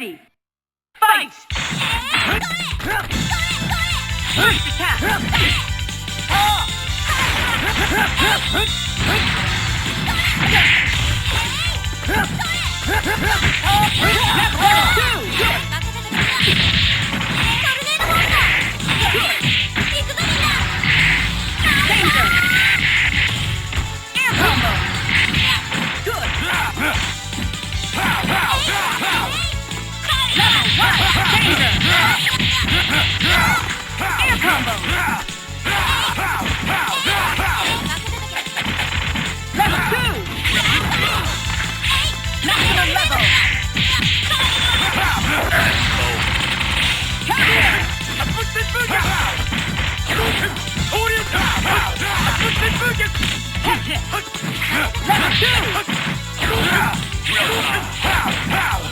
Ready. Fight! First attack! Danger! Air combo! Good! Danger! Air combo! Level 2! Maximum level! Level 2!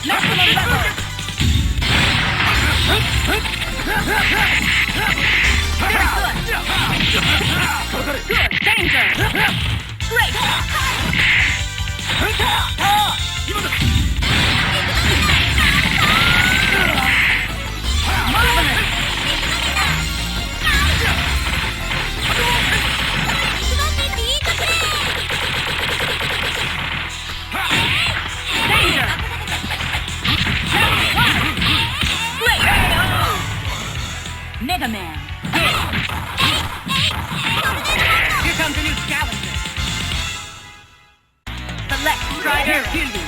Maximum level! Very good! Good! Danger! Great! Marvelous! Danger! Great! Mega Man! Here comes a new challenger! Select Strider Fury!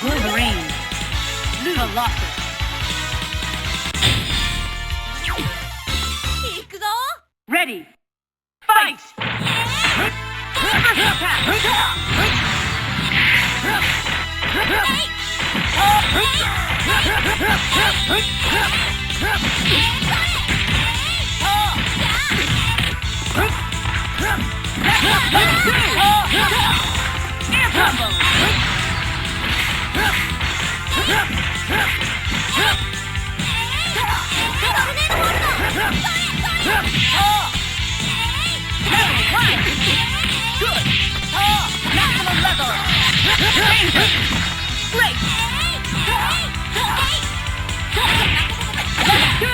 Wolverine! Colossus! Ready! Fight! First attack! Air combo! Good! Maximum level! Danger! Great! Level 2!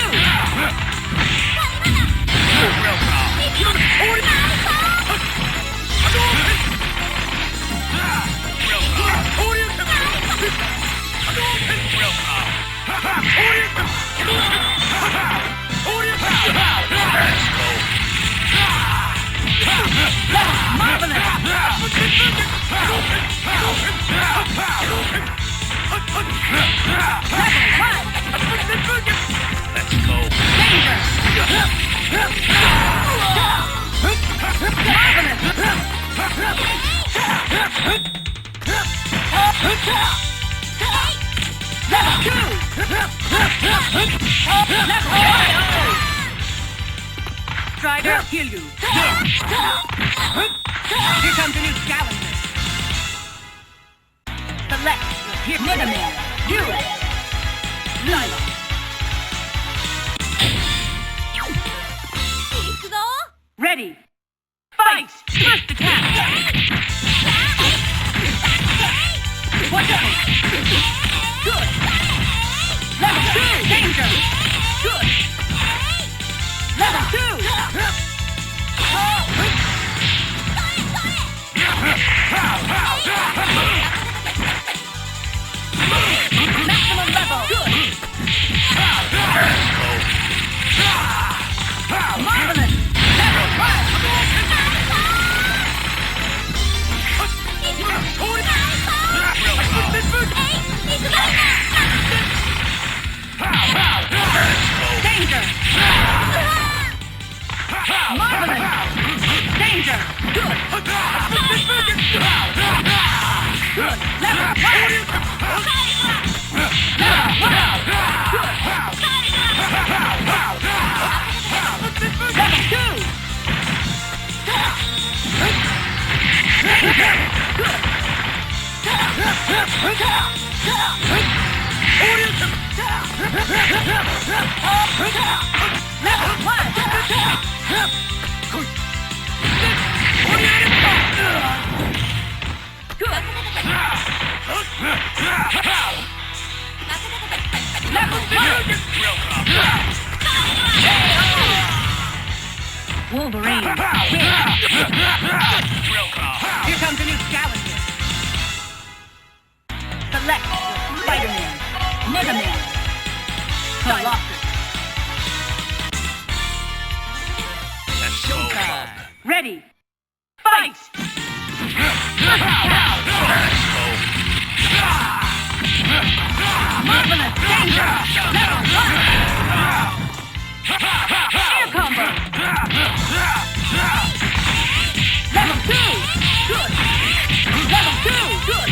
Marvelous! Let's go! Danger! Level 2! Strider, kill you! Here comes a new challenger! Select your Mega Man! You! Lila! Ready! Fight! First attack! Watch out! Good! Level 2! Danger! Good! Level 2! Maximum level! Good! Marvelous! Level 1! Danger! Marvelous! Danger! Good! Good! Level 1! Level 2! Danger! Good! Level 1! Good! Marvelous danger! Level 1! Air combo! Level 2! Good! Level 2! Good!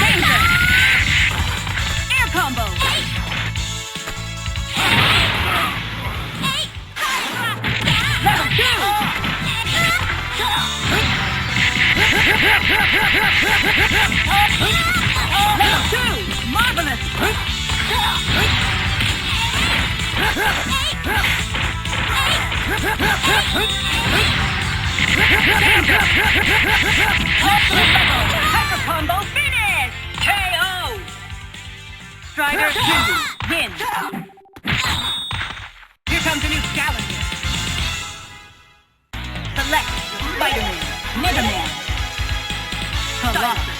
Danger! Air combo! Level 2! Level 2! Marvelous! Danger! Hyper combo finish! KO! Strider Cindy wins! Here comes a new challenger! Select Spider-Man, Mega Man, Colossus.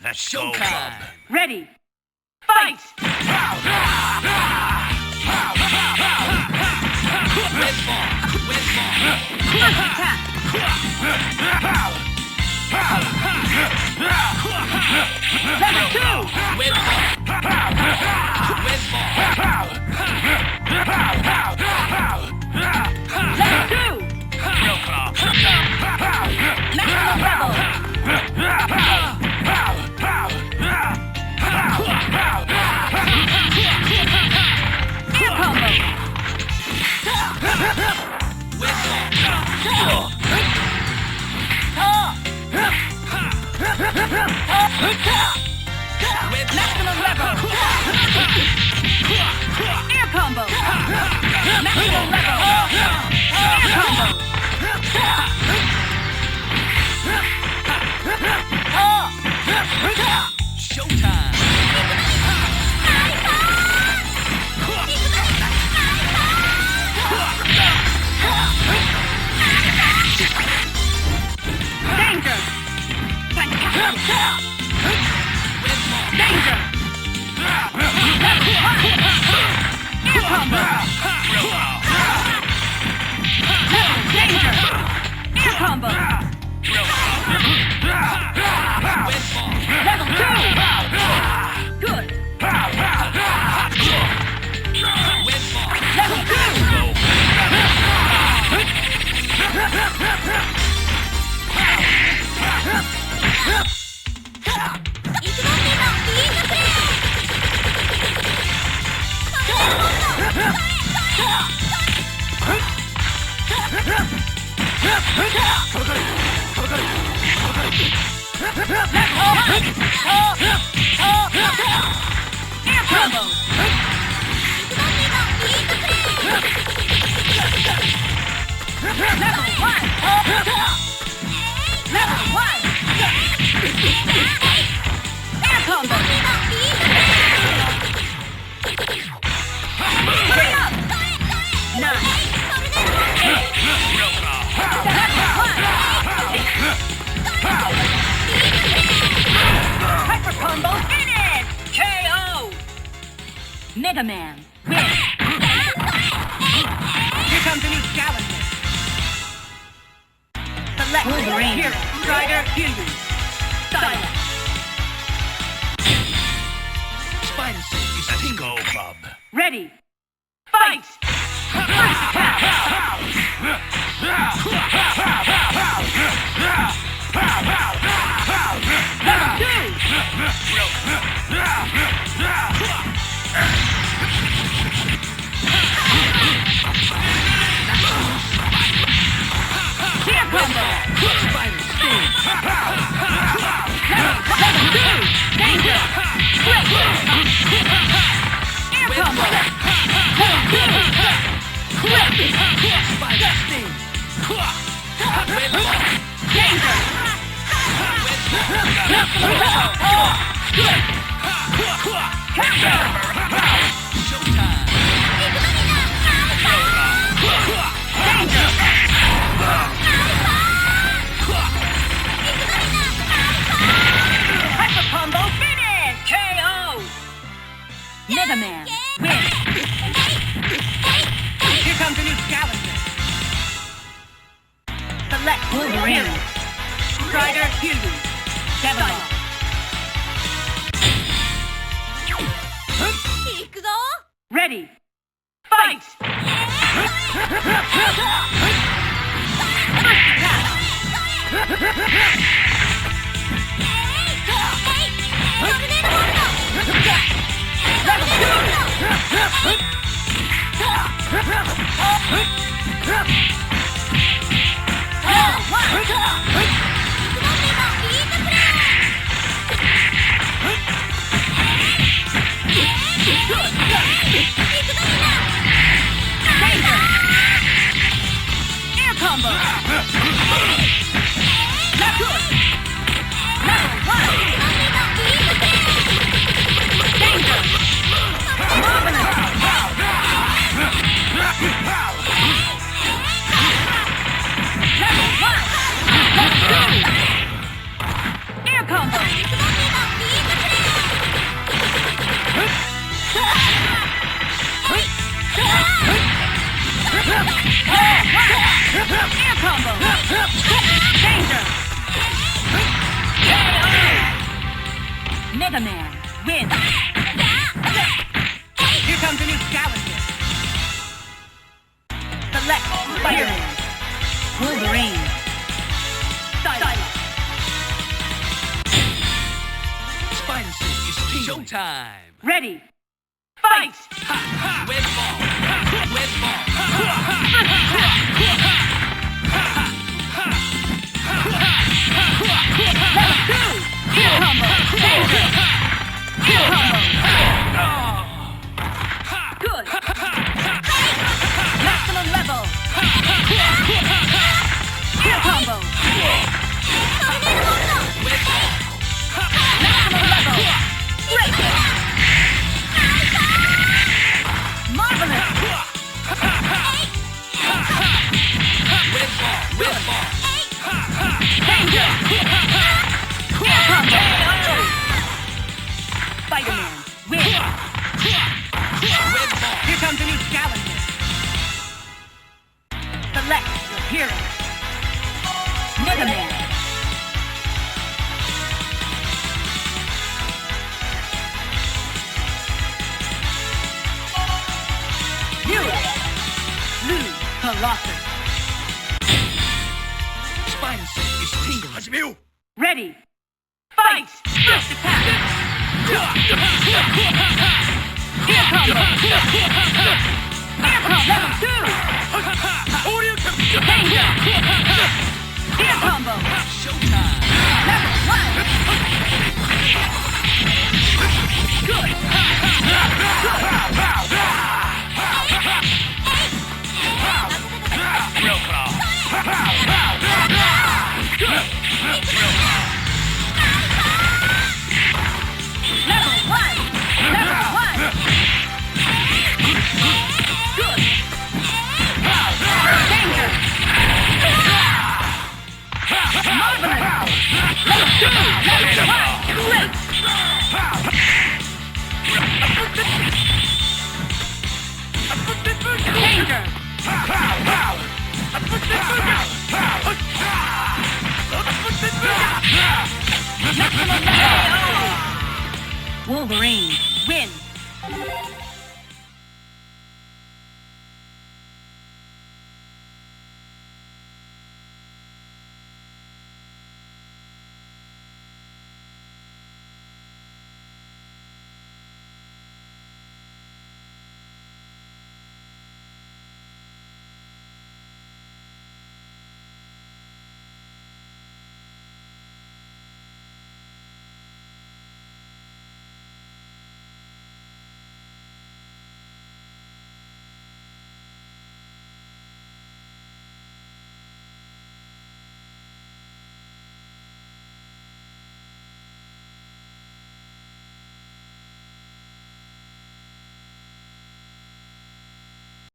Let's go, club. Ready, fight! First attack! Level 2! Level 2! Maximum level! Air combo! Maximum level! Air combo! Maximum level! Air combo! Showtime! Danger! Danger! Air combo! Danger! Air combo! Level 2! Good! Level 2! Air combo! Level 1! Level 1! Air combo! Hurry up! 9! 8! Level 1! Hyper combo finish! KO! Mega Man wins! Here comes a new challenger! Select Wolverine, Strider Fusion, Silence! Spider Suit is a Tingo Club. Ready, fight! First attack! Level 2! Here combo! Spider Sting. Level 2! Danger! Quick! Air combo! Level 2! Quick! Wolverine. Strider Hughes. Devil. Ready. Fight! Air combo! Left hook! Level 1! Danger! Marvelous! Level 1! Level 2! Air combo! Air combo! Danger! Mega Man wins! Here comes a new challenger! Select Spider-Man! Wolverine! Silence! Spider suit is tingling. Showtime. Ready! Fight! Web ball. Web ball. Level 2! Air combo! Danger! Air combo! Good! Maximum level! Air combo! Maximum level! Great! Marvelous! Web ball. Web ball. Danger! Air combo! Spider-Man wins! Web ball. Here comes a new challenger! Select your hero! Mega Man! Blue Colossus! Spider suit is tingling. Ready! Fight! First attack! Air combo! Air combo! Level 2! Danger! Air combo! Showtime. Level 1! Good! Real claw. Level 1! Level 1! Good! Danger! Marvelous! Level 2! Level 1! Great! Danger! Wolverine wins!